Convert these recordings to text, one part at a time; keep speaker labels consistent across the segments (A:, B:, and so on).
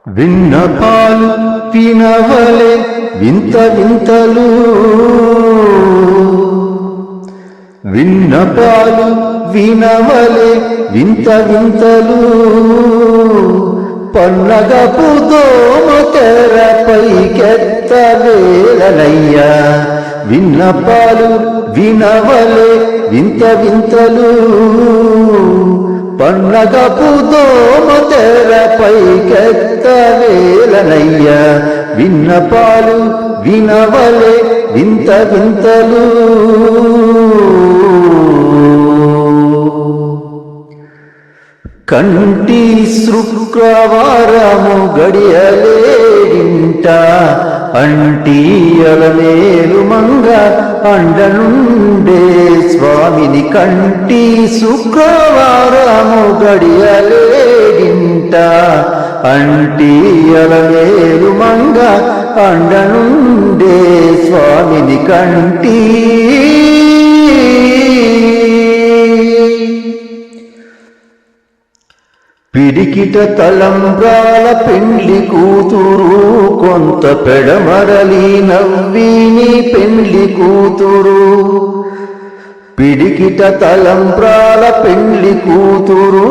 A: విన్నపాలు వినవలే వింత వింతలు, విన్నపాలు వినవలే వింత వింతలు, పన్నగపు దోమ తెరపైకెత్తవేలనయ్యా. విన్నపాలు వినవలే వింత వింతలు, పన్నగపు దోమ తెరపైకెత్తవేలనయ్యా. విన్నపాలు వినవలే వింత వింతలు. కంటి శుక్రవారము గడియలేడింట, అంటియలమేలు మంగ అండనుండే స్వామిని. కంటి శుక్రవారము గడియలేడింట, అంటియలమేలు మంగ అండనుండే స్వామిని. కంటి పిడికిట తలంబ్రాల పెండ్లి కూతురు, కొంత పెడమరలి నవ్విని పెండ్లి కూతురు. పిడికిట తలంబ్రాల పెండ్లి కూతురు,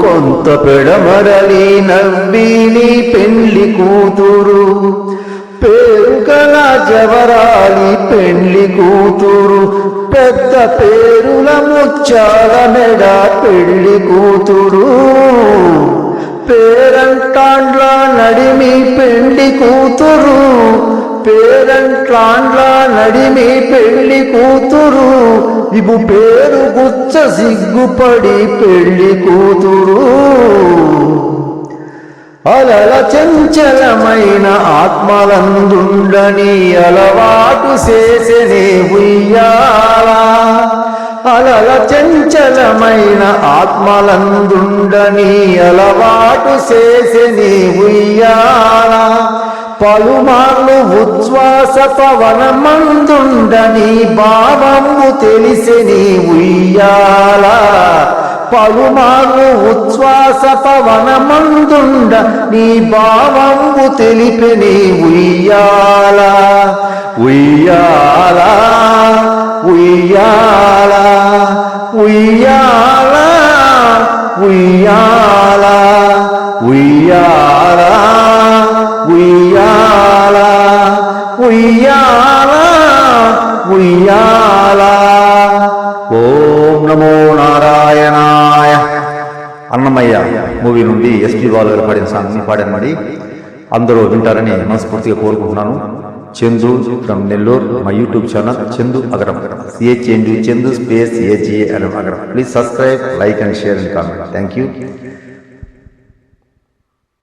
A: కొంత పెడమరలి నవ్విని పెండ్లి కూతురు. పేరుగల జవరాలి పెండ్లి కూతురు, పెద్ద పేరుల ముచ్చాల మెడ పెళ్లి కూతురు. పేరంటాండ్ల నడిమి పెళ్లి కూతురు, పేరంటాండ్ల నడిమి పెళ్లి కూతురు. ఇbu పేరు గుచ్చ సిగ్గుపడి పెళ్లి కూతురు. అలల చంచలమైన ఆత్మలందుండని అలవాటు చేసెనే ఉయ్యాల. అలల చంచలమైన ఆత్మలందుండని అలవాటు చేసెనే ఉయ్యాల. పలుమార్లు ఉచ్ఛ్వాస పవనమందుండని భావము తెలిసెని ఉయ్యాల. పలుమార్లు ఉచ్ఛ్వాస పవనమందుండ నీ భావంబు తెలిపెని ఉయ్యాల. ఉయ్యాల ఉయ్యాల ఉయ్యాల ఉయ్యాల ఉయ్యాల ఉయ్యాల ఉయ్యాల ఉయ్యాల. ఓం నమో నారాయణాయ. అన్నమయ్య మూవీ నుండి ఎస్పి బాలు గారు పాడిన సాంగ్ని పాడానండి. అందరూ వింటారని మనస్ఫూర్తిగా కోరుకుంటున్నాను. Chandu from Nellore. My YouTube channel Chandu Agaram, CHNDU Chandu space AGA Agaram. Please subscribe, like and share and comment. Thank you.